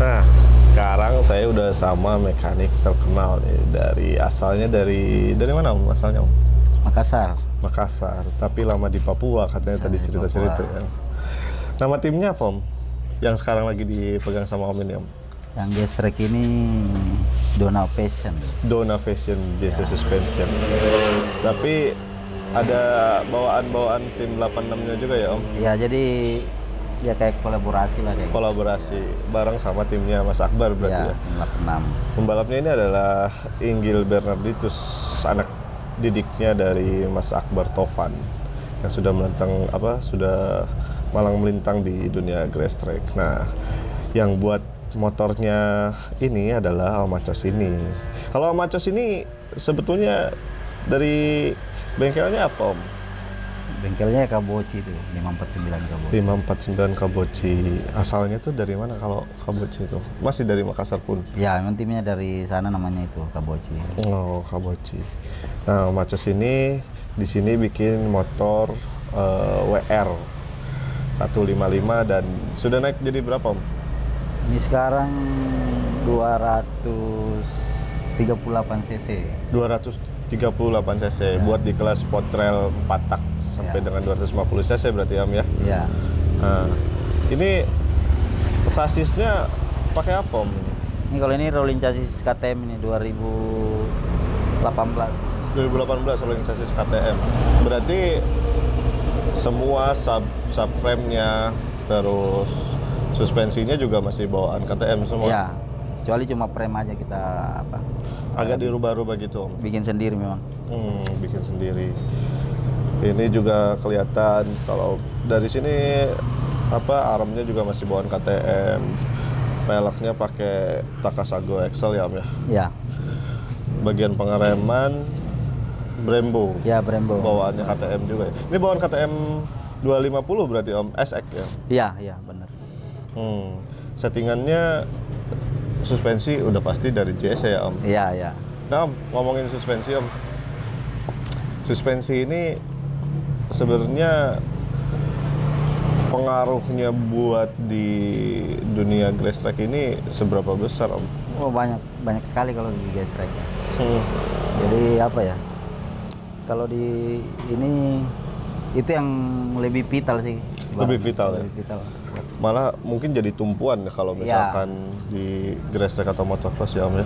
Nah, sekarang saya udah sama mekanik terkenal nih, asalnya dari mana Om? Asalnya Om? Makassar. Makassar, tapi lama di Papua katanya tadi cerita-cerita ya. Nama timnya apa Om? Yang sekarang lagi dipegang sama Om ini Om? Yang gestrek ini Dona Passion. Dona Fashion JC Suspension. Tapi ada bawaan tim 86-nya juga ya Om? Ya jadi ya kayak kolaborasi lah kayak. Kolaborasi bareng sama timnya Mas Akbar berarti ya? Ya, 86. Pembalapnya ini adalah Inggil Bernarditus, anak didiknya dari Mas Akbar Tovan yang sudah sudah malang melintang di dunia grass track. Nah, yang buat motornya ini adalah Almacos ini. Kalau Almacos ini sebetulnya dari bengkelnya apa Om? Bengkelnya Kaboci itu, 549 Kaboci. 549 Kaboci. Asalnya tuh dari mana kalau Kaboci itu? Masih dari Makassar pun? Ya, memang timnya dari sana namanya itu Kaboci. Oh, Kaboci. Nah, Almacos ini di sini bikin motor WR 155 dan sudah naik jadi berapa Om? Ini sekarang 238 cc. 238 cc buat di kelas sport trail 4 tak sampai dengan 250 cc berarti Om ya? Ya. Nah, ini sasisnya pakai apa Om? Ini kalau ini rolling chassis KTM ini 2018. 2018 rolling chassis KTM. Berarti semua subframe-nya terus suspensinya juga masih bawaan KTM semua? Ya, kecuali cuma frame aja kita Agak dirubah-rubah gitu Om? bikin sendiri memang. Bikin sendiri. Ini juga kelihatan kalau dari sini armnya juga masih bawaan KTM. Peleknya pakai Takasago Excel ya Om ya? Ya. Bagian pengereman Brembo. Ya, Brembo. Bawaannya KTM juga ya. Ini bawaan KTM 250 berarti Om, SX ya? Iya, iya benar. Settingannya suspensi udah pasti dari JS ya Om? Iya, iya. Nah Om, ngomongin suspensi Om. Suspensi ini sebenarnya pengaruhnya buat di dunia grass track ini seberapa besar Om? Oh, banyak sekali kalau di gestrek. Jadi apa ya? Kalau di ini itu yang lebih vital sih. Lebih vital ya? Lebih vital. Malah mungkin jadi tumpuan kalau misalkan di grass track atau motocross ya Om ya?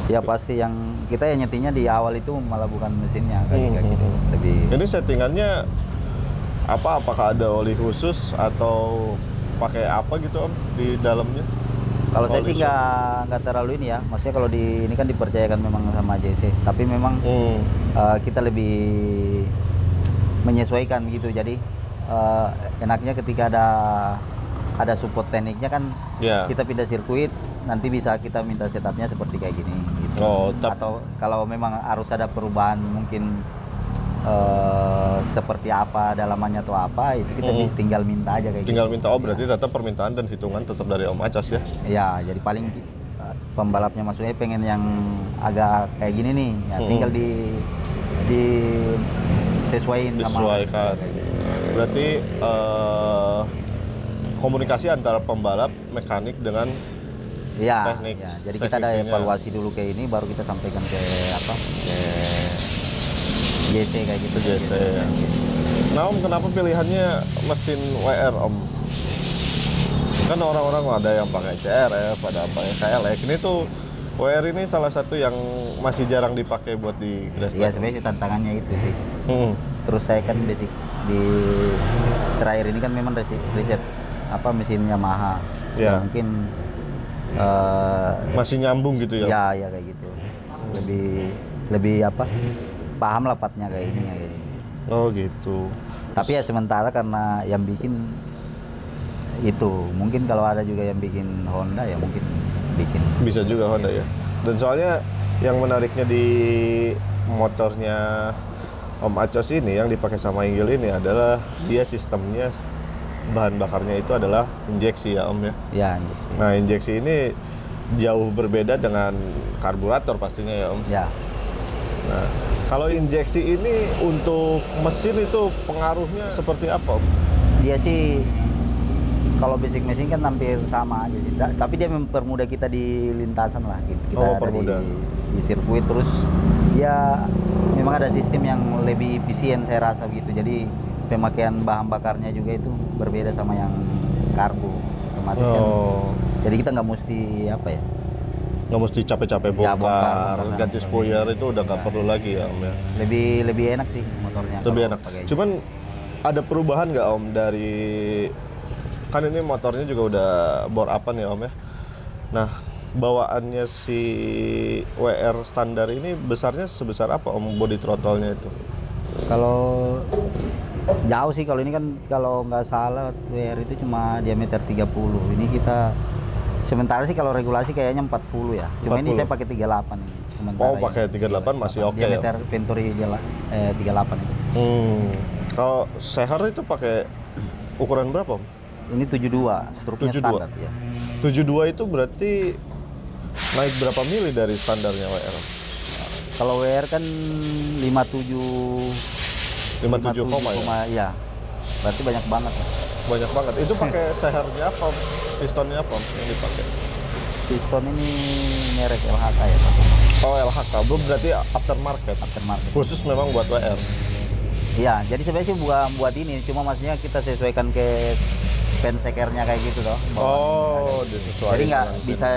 Ya pasti yang kita ya nyetinya di awal itu malah bukan mesinnya kayak gitu. Lebih. Ini settingannya apakah ada oli khusus atau pakai apa gitu Om di dalamnya? Kalau saya sih nggak terlalu ini ya. Maksudnya kalau di ini kan dipercayakan memang sama JC. Tapi memang kita lebih menyesuaikan gitu. Jadi enaknya ketika ada support tekniknya kan kita pindah sirkuit, nanti bisa kita minta setupnya seperti kayak gini gitu. Atau kalau memang harus ada perubahan mungkin seperti apa dalamannya atau apa itu kita tinggal minta aja kayak tinggal gitu. minta. Berarti tetap permintaan dan hitungan tetap dari Om Acos ya? Ya, jadi paling pembalapnya maksudnya pengen yang agak kayak gini nih ya, tinggal disesuaikan. Berarti komunikasi antara pembalap, mekanik dengan teknik. Ya, jadi kita ada evaluasi dulu kayak ini baru kita sampaikan ke JT kayak gitu. JT ya. Nah Om, kenapa pilihannya mesin WR Om? Kan orang-orang ada yang pakai CRF, ada yang pakai KLX. Ini tuh WR ini salah satu yang masih jarang dipakai buat di grass track. Iya, sebenarnya tantangannya itu sih. Terus saya kan basic di terakhir ini kan memang riset mesin Yamaha. Ya. Mungkin masih nyambung gitu ya? Ya kayak gitu. Lebih paham lah partnya kayak ini. Oh gitu. Tapi ya sementara karena yang bikin itu, mungkin kalau ada juga yang bikin Honda ya mungkin bikin. Bisa juga Honda ya. Dan soalnya yang menariknya di motornya Om Acos ini yang dipakai sama Inggil ini adalah dia sistemnya bahan bakarnya itu adalah injeksi ya Om ya? Ya, injeksi. Nah injeksi ini jauh berbeda dengan karburator pastinya ya Om? Ya. Nah, kalau injeksi ini untuk mesin itu pengaruhnya seperti apa Om? Dia sih kalau basic mesin kan hampir sama aja sih. Tapi dia mempermudah kita di lintasan lah. Kita di sirkuit, terus dia memang ada sistem yang lebih efisien saya rasa begitu. Jadi pemakaian bahan bakarnya juga itu berbeda sama yang karbo. Otomatis kan. Jadi kita nggak mesti apa ya? Nggak mesti capek-capek bongkar, ganti spoiler itu udah nggak perlu lagi ya Om ya. Lebih enak sih motornya. Lebih enak. Cuman ada perubahan nggak Om dari, kan ini motornya juga udah bore up-an ya Om ya. Nah, bawaannya si WR standar ini besarnya sebesar apa Om body throttle-nya itu? Kalau jauh sih, kalau ini kan kalau nggak salah WR itu cuma diameter 30. Ini kita sementara sih kalau regulasi kayaknya 40 ya. Cuma 40. Ini saya pakai 38 ini. Oh, pakai 38 masih oke ya. Diameter Venturi 38 itu. Kalau Seher itu pakai ukuran berapa Om? Ini 72, struknya 72. Standar ya. 72 itu berarti naik berapa mili dari standarnya WR? Kalau WR kan 57 ya. Berarti banyak banget ya. Banyak banget. Itu pakai sehernya apa? Pistonnya apa yang dipakai? Piston ini merek LHK ya. Oh, LHK. Belum berarti aftermarket. Khusus memang buat WR. Iya, jadi sebenarnya sih buat ini, cuma maksudnya kita sesuaikan ke pensekernya kayak gitu loh. Oh, disesuaikan. Jadi nggak bisa,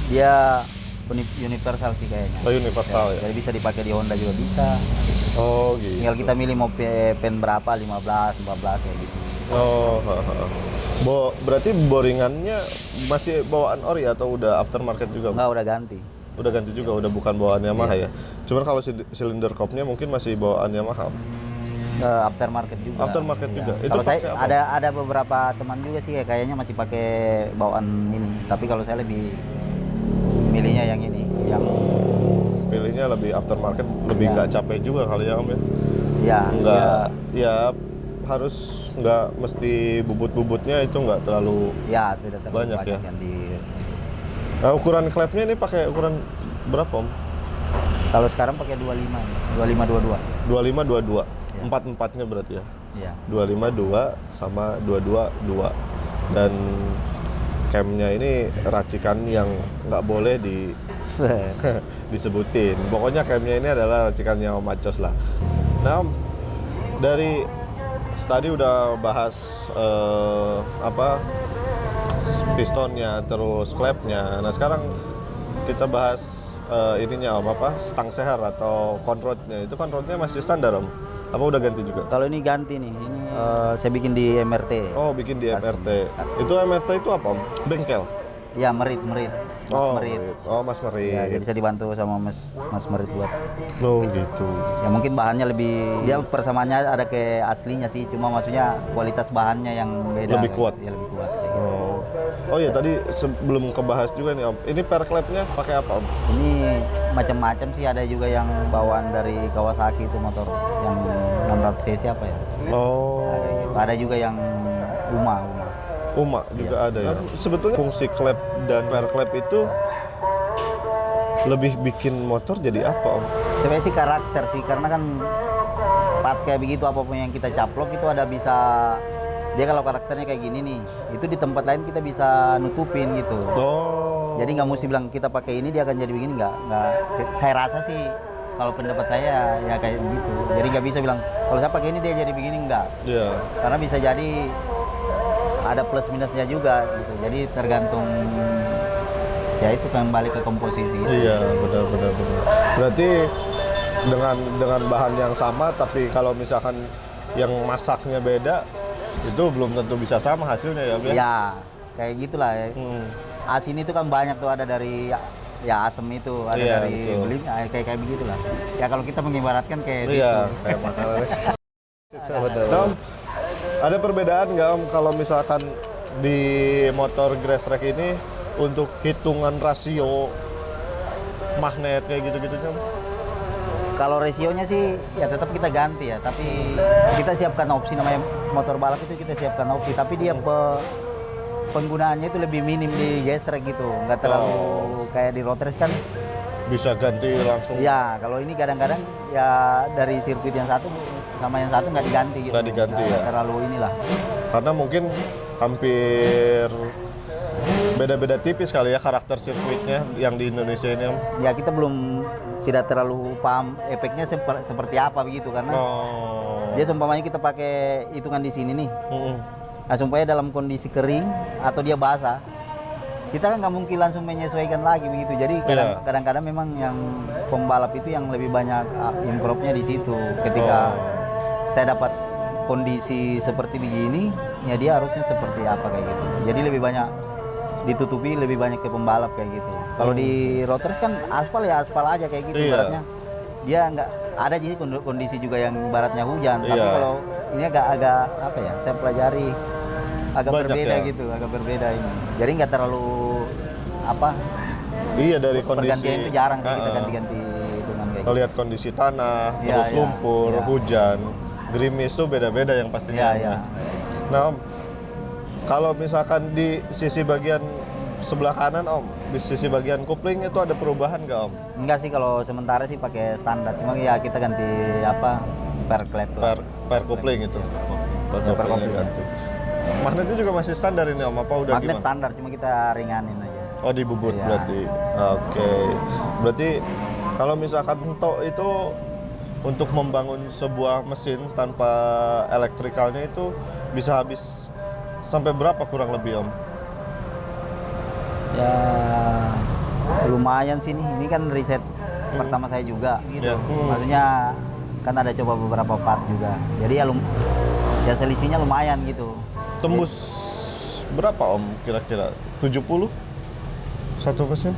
dia universal sih kayaknya. Oh, universal ya. Jadi bisa dipakai di Honda juga bisa. Oh, gitu. Tinggal kita milih mau pen berapa, 15, 14 kayak gitu. Oh, berarti boringannya masih bawaan ori atau udah aftermarket juga? Enggak, udah ganti. Udah ganti juga, udah bukan bawaan Yamaha ya. Cuman kalau silinder kopnya mungkin masih bawaan Yamaha. Aftermarket juga. Aftermarket juga. Itu kalau saya ada beberapa teman juga sih kayaknya masih pakai bawaan ini. Tapi kalau saya lebih milihnya yang ini, yang pilihnya lebih aftermarket, lebih nggak capek juga kali ya Om ya. Ya. Nggak, ya harus nggak mesti bubut-bubutnya itu nggak terlalu. Ya, tidak terlalu banyak ya. Yang Nah, ukuran klepnya ini pakai ukuran berapa Om? Kalau sekarang pakai 25, 2522. 2522. Ya. 4-4-nya berarti ya. Iya. 252 sama 222. Dan camnya ini racikan yang nggak boleh disebutin. Pokoknya camnya ini adalah racikannya Om Acos lah. Nah, Om, dari tadi udah bahas pistonnya, terus klepnya. Nah, sekarang kita bahas ininya Om, stang seher atau conrodnya. Itu conrodnya masih standar Om? Apa udah ganti juga? Kalau ini ganti nih, ini saya bikin di MRT. Oh, bikin di MRT. Itu MRT itu apa Om? Bengkel? Ya, Merit. Merit. Mas Merit. Ya, jadi saya dibantu sama Mas Merit buat. Oh, gitu. Ya mungkin bahannya lebih, dia persamaannya ada ke aslinya sih, cuma maksudnya kualitas bahannya yang beda. Lebih kuat. Ya, lebih kuat. Oh iya, tadi sebelum kebahas juga nih Om, ini per klepnya pakai apa Om? Ini macam-macam sih, ada juga yang bawaan dari Kawasaki itu motor yang 600 cc apa ya? Oh. Ada juga yang UMA juga ada ya. Sebetulnya fungsi klep dan per klep itu lebih bikin motor jadi apa Om? Sebenarnya sih karakter sih, karena kan part kayak begitu apapun yang kita caplok itu ada bisa, dia kalau karakternya kayak gini nih, itu di tempat lain kita bisa nutupin gitu. Oh. Jadi nggak mesti bilang kita pakai ini dia akan jadi begini, nggak. Saya rasa sih kalau pendapat saya ya kayak gitu. Jadi nggak bisa bilang kalau saya pakai ini dia jadi begini, nggak. Iya. Karena bisa jadi ada plus minusnya juga gitu. Jadi tergantung, ya itu kembali ke komposisi. Iya, benar. Berarti dengan bahan yang sama, tapi kalau misalkan yang masaknya beda, itu belum tentu bisa sama hasilnya ya, Bia? Ya, kayak gitulah ya. Asin itu kan banyak tuh, ada dari ya asam itu, ada dari beli, kayak begitulah. Ya kalau kita mengibaratkan kayak gitu. Kayak makanan. Nah, ada perbedaan nggak Om kalau misalkan di motor grass track ini untuk hitungan rasio magnet kayak gitu-gitu Om? Kalau rasionya sih ya tetap kita ganti ya, tapi kita siapkan opsi, namanya motor balap itu kita siapkan opsi, tapi dia penggunaannya itu lebih minim di gas track gitu, nggak terlalu kayak di road race kan bisa ganti langsung. Ya, kalau ini kadang-kadang ya dari sirkuit yang satu sama yang satu nggak diganti gitu. Nggak diganti ya. Terlalu inilah. Karena mungkin hampir beda-beda tipis kali ya karakter sirkuitnya yang di Indonesia ini Om. Ya kita belum tidak terlalu paham efeknya seperti apa begitu karena dia seumpamanya kita pakai hitungan di sini nih. Nah, supaya dalam kondisi kering atau dia basah, kita kan nggak mungkin langsung menyesuaikan lagi begitu. Jadi kadang-kadang memang yang pembalap itu yang lebih banyak improve-nya di situ. Ketika saya dapat kondisi seperti begini, ya dia harusnya seperti apa kayak gitu. Jadi lebih banyak ditutupi, lebih banyak ke pembalap kayak gitu. Kalau di road race kan aspal ya aspal aja kayak gitu ibaratnya. Dia nggak ada jadi kondisi juga yang ibaratnya hujan. Tapi kalau ini agak apa ya? Saya pelajari agak banyak berbeda gitu, agak berbeda ini. Jadi nggak terlalu apa? Iya dari kondisi. Pergantian itu jarang sih kita ganti-ganti dengan kayak. Kalau lihat kondisi tanah, terus lumpur, hujan, gerimis tuh beda-beda yang pastinya. Nah, Om, kalau misalkan di sisi bagian sebelah kanan Om, di sisi bagian kopling itu ada perubahan nggak Om? Enggak sih, kalau sementara sih pakai standar, cuma ya kita ganti apa per klep per kopling itu. Per kopling ganti. Magnetnya juga masih standar ini Om, apa udah magnet gimana? Standar, cuma kita ringanin aja. Oh dibubut berarti. Oke. Berarti kalau misalkan tok itu untuk membangun sebuah mesin tanpa elektrikalnya itu bisa habis sampai berapa kurang lebih Om? Ya lumayan sih nih. Ini kan riset pertama saya juga gitu. Maksudnya kan ada coba beberapa part juga. Jadi ya selisihnya lumayan gitu. Tembus berapa Om kira-kira? 70 satu mesin?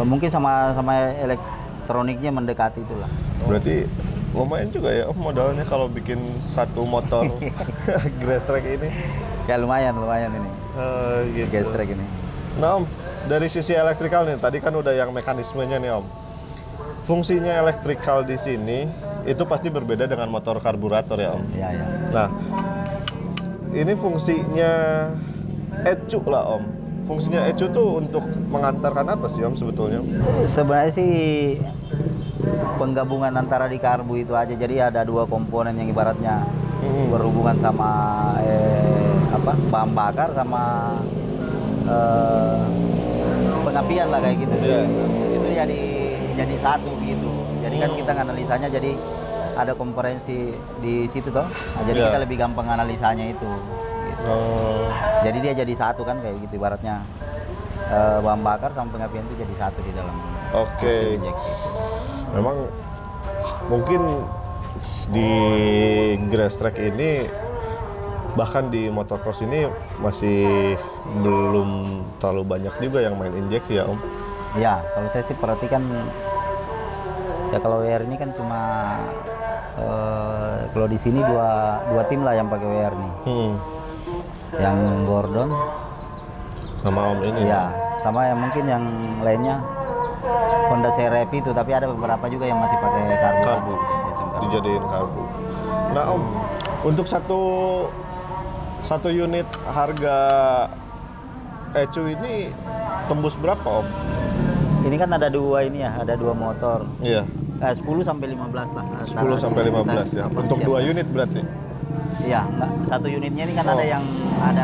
Mungkin sama elektroniknya mendekati itulah. Berarti lumayan juga ya Om modalnya kalau bikin satu motor grass track ini. Ya lumayan ini. Gitu. Grass track ini. Nah Om, dari sisi elektrikal nih, tadi kan udah yang mekanismenya nih Om. Fungsinya elektrikal di sini itu pasti berbeda dengan motor karburator ya Om. Iya. Nah, ini fungsinya ECU lah Om. Fungsinya ECU tuh untuk mengantarkan apa sih Om sebetulnya? Sebenarnya sih penggabungan antara di karbu itu aja. Jadi ada dua komponen yang ibaratnya berhubungan sama bahan bakar sama pengapian lah kayak gitu. Itu jadi satu gitu. Jadi kan kita analisanya jadi ada komperensi di situ toh. Nah, jadi kita lebih gampang analisanya itu. Gitu. Jadi dia jadi satu kan kayak gitu ibaratnya. Bahan bakar sama pengapian itu jadi satu di dalam. Oke. Memang mungkin di grass track ini bahkan di motocross ini masih belum terlalu banyak juga yang main injeksi ya Om? Iya, kalau saya sih perhatikan ya kalau WR ini kan cuma kalau di sini dua tim lah yang pakai WR nih. Yang Gordon sama Om ini ya, sama yang mungkin yang lainnya Honda CR-V itu, tapi ada beberapa juga yang masih pakai karbu. Dijadiin karbu. Nah Om, untuk satu unit harga ECU ini tembus berapa Om? Ini kan ada dua motor. Iya. 10 sampai 15 lah. 10 sampai 15 ya. Untuk dua unit berarti? Iya, enggak. Satu unitnya ini kan ada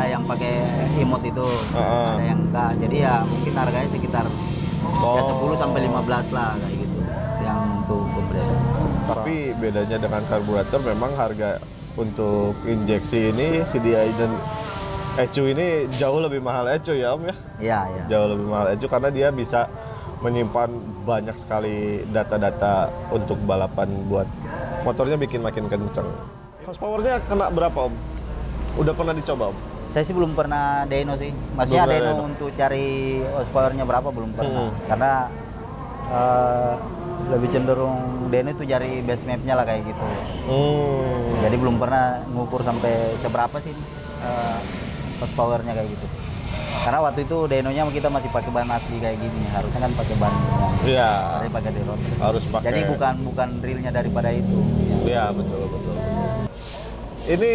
yang pakai emote itu, ada yang enggak. Jadi ya mungkin harganya sekitar ya 10 sampai 15 lah kayak gitu. Yang untuk komplit. Tapi bedanya dengan karburator memang harga untuk injeksi ini CDI dan ECU ini jauh lebih mahal ECU ya Om ya? Iya. Jauh lebih mahal ECU karena dia bisa menyimpan banyak sekali data-data untuk balapan buat motornya bikin makin kenceng. Horsepower-nya kena berapa Om? Udah pernah dicoba Om? Saya sih belum pernah dyno sih. Maksudnya dyno untuk cari horsepower-nya berapa belum pernah. Karena lebih cenderung dyno itu cari base map-nya lah kayak gitu. Jadi belum pernah ngukur sampai seberapa sih horsepower-nya kayak gitu. Karena waktu itu dynonya kita masih pakai ban asli kayak gini, harusnya kan pakai ban yang pakai D-rod. Harus pakai. Jadi bukan realnya daripada itu. Iya betul. Ini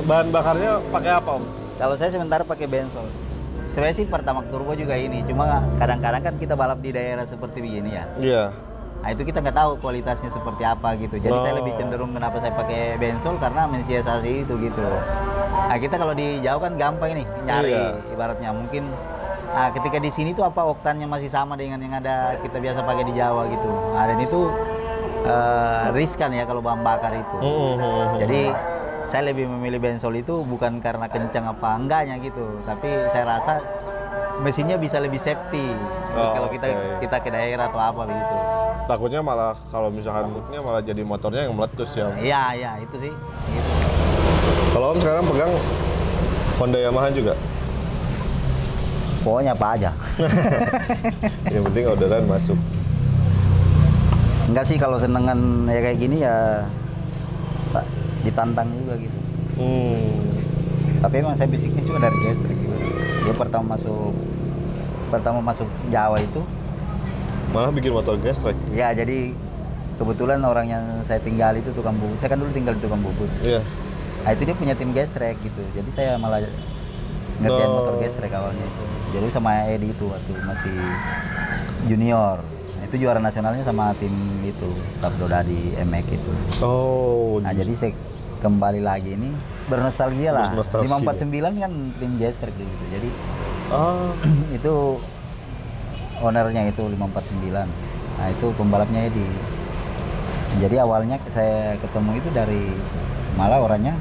bahan bakarnya pakai apa Om? Kalau saya sementara pakai bensol. Sebenarnya sih Pertamax turbo juga ini, cuma kadang-kadang kan kita balap di daerah seperti begini ya. Iya. Nah itu kita nggak tahu kualitasnya seperti apa gitu. Jadi saya lebih cenderung kenapa saya pakai bensol karena mensiasati itu gitu. Nah, kita kalau di Jawa kan gampang ini nyari ibaratnya mungkin. Nah, ketika di sini tuh apa oktannya masih sama dengan yang ada kita biasa pakai di Jawa gitu. Nah, dan itu riskan ya kalau bahan bakar itu. Jadi saya lebih memilih bensol itu bukan karena kencang apa enggaknya gitu, tapi saya rasa mesinnya bisa lebih safety kalau kita ke daerah atau apa begitu. Takutnya malah kalau misalkan malah jadi motornya yang meletus ya. Iya, itu sih. Gitu. Kalau Om sekarang pegang Honda Yamaha juga? Pokoknya apa aja. Yang penting orderan masuk. Enggak sih, kalau senengan ya kayak gini ya ditantang juga gitu. Tapi emang saya basicnya juga dari gestrek gitu. Dia pertama masuk Jawa itu malah bikin motor gestrek. Ya, jadi kebetulan orang yang saya tinggal itu tukang bubut. Saya kan dulu tinggal di tukang bubut. Iya. Nah, itu dia punya tim gestrek gitu. Jadi saya malah ngerjain motor gestrek awalnya itu. Jadi sama Edi itu waktu masih junior. Nah, itu juara nasionalnya sama tim itu, Sabdoda di MX itu. Nah, jadi saya kembali lagi ini bernostalgia lah. 549 kan tim gestrek gitu. Jadi itu ownernya itu 549. Nah, itu pembalapnya Edi. Jadi awalnya saya ketemu itu dari malah orangnya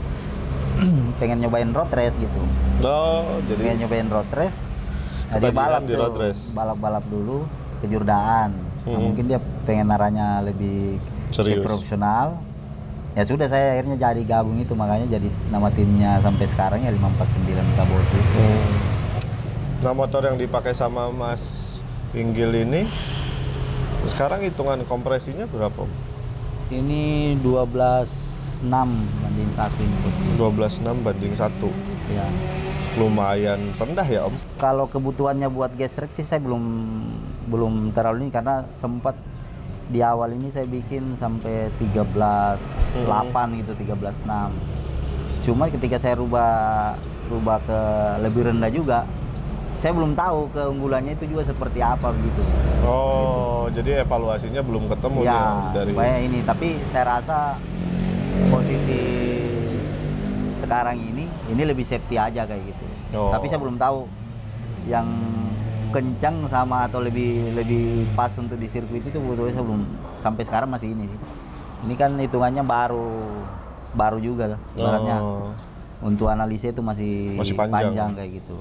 pengen nyobain road race gitu. Jadi pengen nyobain road race. Nah, dia balap dulu ke Jurdaan. Nah, mungkin dia pengen arahnya lebih serius, profesional. Ya sudah, saya akhirnya jadi gabung itu, makanya jadi nama timnya sampai sekarang ya 549 Kabosu. Nah, motor yang dipakai sama Mas Inggil ini sekarang hitungan kompresinya berapa? Ini 12.6 banding 1 ini. 12.6 banding 1. Ya. Lumayan rendah ya Om. Kalau kebutuhannya buat gestrek sih saya belum terlalu ini, karena sempat di awal ini saya bikin sampai 13.8 gitu, 13.6. Cuma ketika saya rubah ke lebih rendah juga, saya belum tahu keunggulannya itu juga seperti apa begitu. Jadi evaluasinya belum ketemu ya dari ini. Tapi saya rasa posisi sekarang ini lebih safety aja kayak gitu. Tapi saya belum tahu yang kencang sama atau lebih pas untuk di sirkuit itu, sebetulnya saya belum, sampai sekarang masih ini sih. Ini kan hitungannya baru juga lah. Ibaratnya untuk analisis itu masih panjang kayak gitu.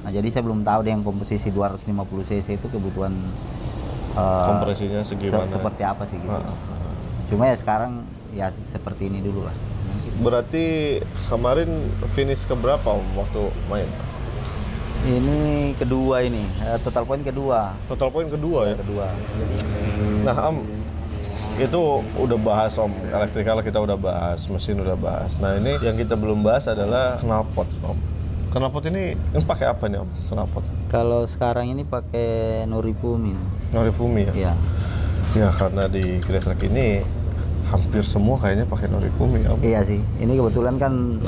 Nah, jadi saya belum tahu deh yang komposisi 250 cc itu kebutuhan kompresinya seperti apa sih gitu. Cuma ya sekarang ya seperti ini dulu lah. Berarti kemarin finish keberapa waktu main? Ini kedua ini, total point kedua. Total point kedua ya? Kedua. Nah Om, itu udah bahas Om, elektrikal kita udah bahas, mesin udah bahas. Nah ini yang kita belum bahas adalah knalpot Om. Knalpot ini pakai apa nih Om, knalpot? Kalau sekarang ini pakai Norifumi. Norifumi ya? Iya. Ya karena di gestrek ini hampir semua kayaknya pakai Norifumi Om. Iya sih, ini kebetulan kan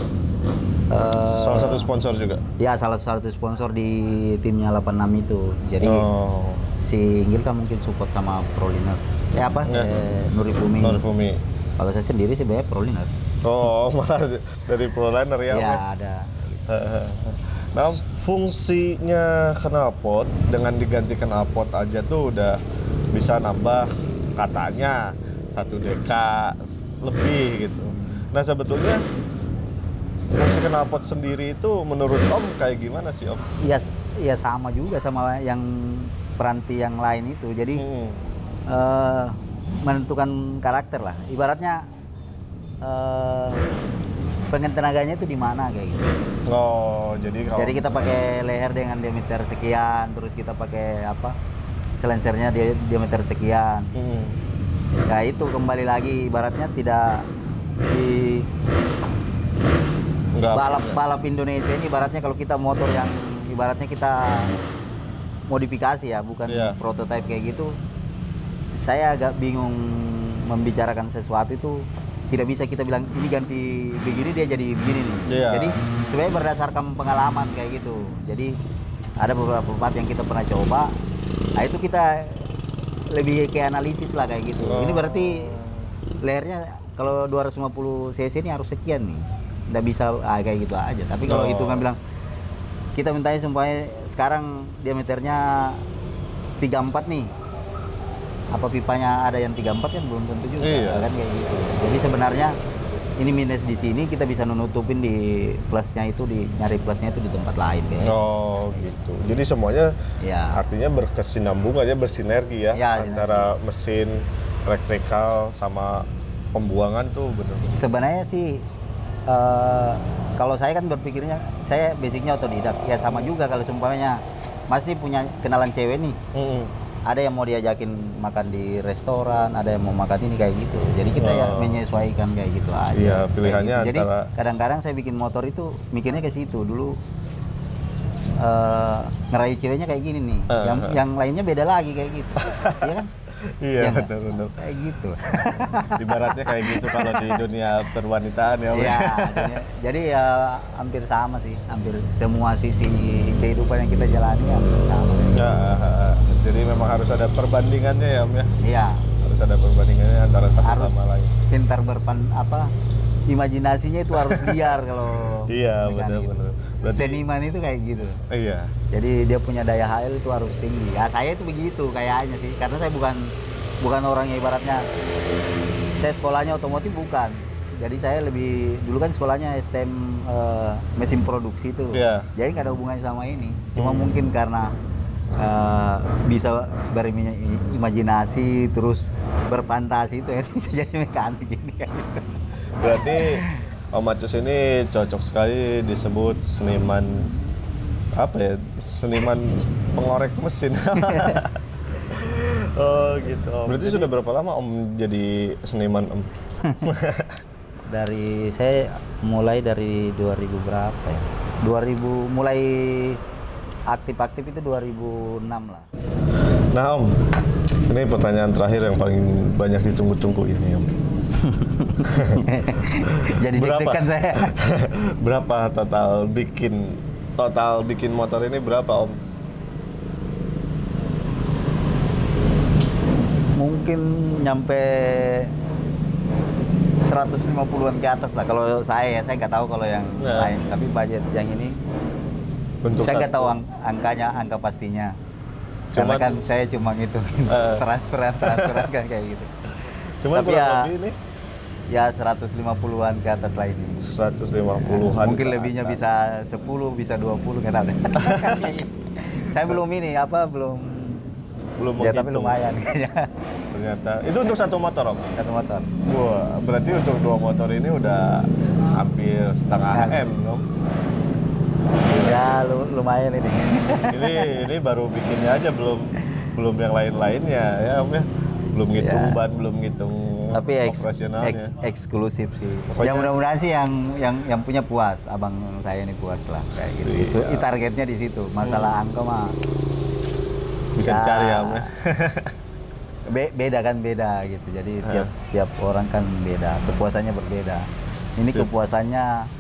salah satu sponsor juga? Ya, salah satu sponsor di timnya 86 itu. Jadi si Inggil kan mungkin support sama Proliner. Norifumi. Kalau saya sendiri sih banyak Proliner. Malah dari Proliner ya? Iya, ada. Nah, fungsinya knalpot dengan diganti knalpot aja tuh udah bisa nambah katanya 1 dk lebih gitu. Nah sebetulnya fungsi knalpot sendiri itu menurut Om kayak gimana sih Om? Iya sama juga sama yang peranti yang lain itu. Jadi menentukan karakter lah. Ibaratnya pengen tenaganya itu di mana kayak gitu. Jadi kita pakai leher dengan diameter sekian, terus kita pakai silencernya diameter sekian. Ya itu kembali lagi, ibaratnya tidak di balap Indonesia ini, ibaratnya kalau kita motor yang ibaratnya kita modifikasi ya, bukan prototipe kayak gitu. Saya agak bingung membicarakan sesuatu itu, tidak bisa kita bilang ini ganti begini dia jadi begini nih. Jadi sebenarnya berdasarkan pengalaman kayak gitu. Jadi ada beberapa part yang kita pernah coba. Nah itu kita lebih kayak analisis lah kayak gitu. Ini berarti lehernya kalau 250 cc ini harus sekian nih. nggak bisa kayak gitu aja. Tapi kalau itu kan bilang kita mintanya supaya sekarang diameternya 34 nih, apa pipanya ada yang 34 kan belum tentu juga, kan kayak gitu. Jadi sebenarnya ini minus di sini, kita bisa nutupin di plusnya itu, nyari plusnya itu di tempat lain kayak. Oh gitu. Jadi semuanya artinya berkesinambungan ya, bersinergi ya, antara mesin elektrikal sama pembuangan tuh bener. Sebenarnya sih kalau saya kan berpikirnya, saya basicnya otodidak. Ya sama juga kalau seumpamanya Mas nih punya kenalan cewek nih. Ada yang mau diajakin makan di restoran, ada yang mau makan ini kayak gitu. Jadi kita ya menyesuaikan kayak gitu aja. Iya, pilihannya gitu. Jadi antara... kadang-kadang saya bikin motor itu mikirnya ke situ dulu. Ngerayu ceweknya kayak gini nih. Yang lainnya beda lagi kayak gitu. Iya kan? Iya, benar-benar. Kayak gitu. Ibaratnya kayak gitu kalau di dunia perwanitaan ya. Iya, jadi ya hampir sama sih. Hampir semua sisi kehidupan yang kita jalani hampir sama. Ya, jadi memang harus ada perbandingannya ya, Om ya. Iya. Harus ada perbandingannya antara satu sama lain. Pintar imajinasinya itu harus liar kalau. Iya, benar-benar. Berarti seniman itu kayak gitu. Iya. Jadi dia punya daya hayal itu harus tinggi. Ya saya itu begitu kayaknya sih, karena saya bukan orang yang ibaratnya saya sekolahnya otomotif bukan. Jadi saya lebih dulu kan sekolahnya STM mesin produksi itu. Iya. Jadi nggak ada hubungannya sama ini. Cuma mungkin karena bisa berimajinasi terus berfantasi itu ya bisa jadi mekanik ini kayak gitu. Berarti Om Acus ini cocok sekali disebut seniman apa ya? Seniman pengorek mesin. Oh gitu. Berarti sudah berapa lama Om jadi seniman Om? Saya mulai dari 2000 berapa ya? 2000 mulai aktif itu 2006 lah. Nah Om, ini pertanyaan terakhir yang paling banyak ditunggu-tunggu ini Om. Jadi deg-degan saya. Berapa total bikin motor ini berapa Om? Mungkin nyampe 150-an ke atas lah kalau saya nggak tahu kalau yang lain, tapi budget yang ini saya nggak tahu angka pastinya. Karena kan saya cuma ngitung transferan kan kayak gitu. Cuma tapi ya lebih ini ya 150-an ke atas lah ini. 150-an. Mungkin lebihnya bisa 10, bisa 20 nggak tahu. Saya belum ya, tapi lumayan kayaknya. Ternyata itu untuk satu motor Om? Satu motor. Wah, berarti untuk 2 motor ini udah hampir setengah M Om. Ya lumayan ini. ini baru bikinnya aja, belum yang lain-lainnya ya Om ya. Belum ngitung ban, belum ngitung operasionalnya. Eksklusif sih. Pokoknya, yang mudah-mudahan sih yang punya puas, abang saya ini puas lah kayak gitu. Itu targetnya di situ. Masalah angka mah bisa dicari ya Om ya. Beda gitu. Jadi tiap orang kan beda, kepuasannya berbeda. Ini kepuasannya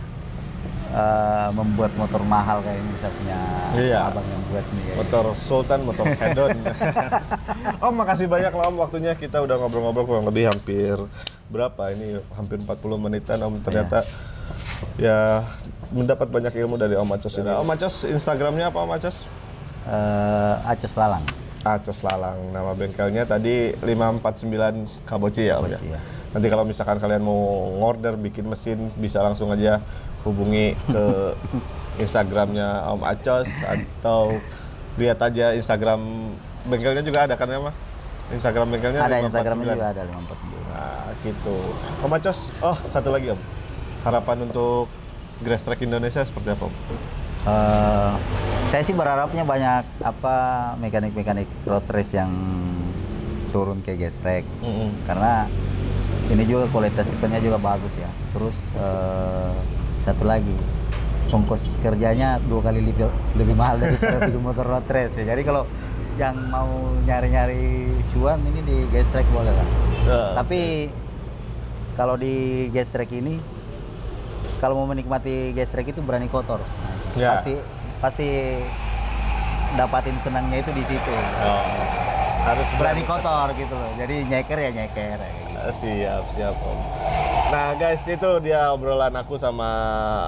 membuat motor mahal kayak ini, saya punya abang yang buat nih motor Sultan, motor hedon. Om makasih banyak lah Om waktunya, kita udah ngobrol-ngobrol kurang lebih hampir berapa ini, hampir 40 menitan Om. Ternyata ya mendapat banyak ilmu dari Om Acus ini. Om Acus Instagramnya apa Om Acus? Acus Lalang. Acus Lalang, nama bengkelnya tadi 549 Kaboci ya Om ya. Nanti kalau misalkan kalian mau ngorder bikin mesin bisa langsung aja hubungi ke Instagramnya Om Acus atau lihat aja Instagram bengkelnya juga ada kan ya Mas? Instagram bengkelnya ada, Instagramnya juga ada 549. Nah gitu. Om Acus, satu lagi Om, harapan untuk Grestrek Indonesia seperti apa Om? Saya sih berharapnya banyak mekanik-mekanik road race yang turun ke Grestrek, karena ini juga kualitas eventnya juga bagus ya. Terus satu lagi, ongkos kerjanya 2 kali lebih mahal daripada bikin motor road race ya. Jadi kalau yang mau nyari-nyari cuan ini di Grestrek boleh lah. Tapi kalau di Grestrek ini, kalau mau menikmati Grestrek itu berani kotor. Pasti dapatin senangnya itu di situ. Harus berani kotor gitu loh. Jadi nyeker ya nyeker. Siap Om. Nah guys, itu dia obrolan aku sama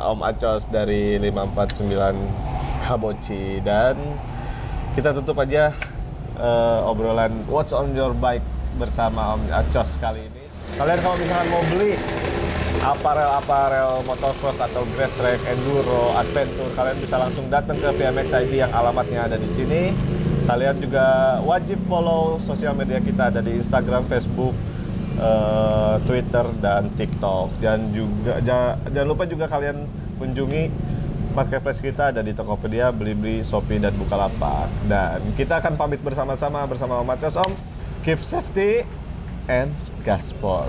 Om Acos dari 549 Kaboci. Dan kita tutup aja obrolan What's on your bike bersama Om Acos kali ini. Kalian kalau misalkan mau beli aparel motocross atau grass track, enduro, adventure, kalian bisa langsung datang ke PMX ID yang alamatnya ada di sini. Kalian juga wajib follow sosial media kita, ada di Instagram, Facebook, Twitter, dan TikTok. Dan juga jangan lupa juga kalian kunjungi marketplace kita, ada di Tokopedia, Blibli, Shopee, dan Bukalapak. Dan kita akan pamit bersama-sama bersama Om Acos. Om, keep safety and gaspol.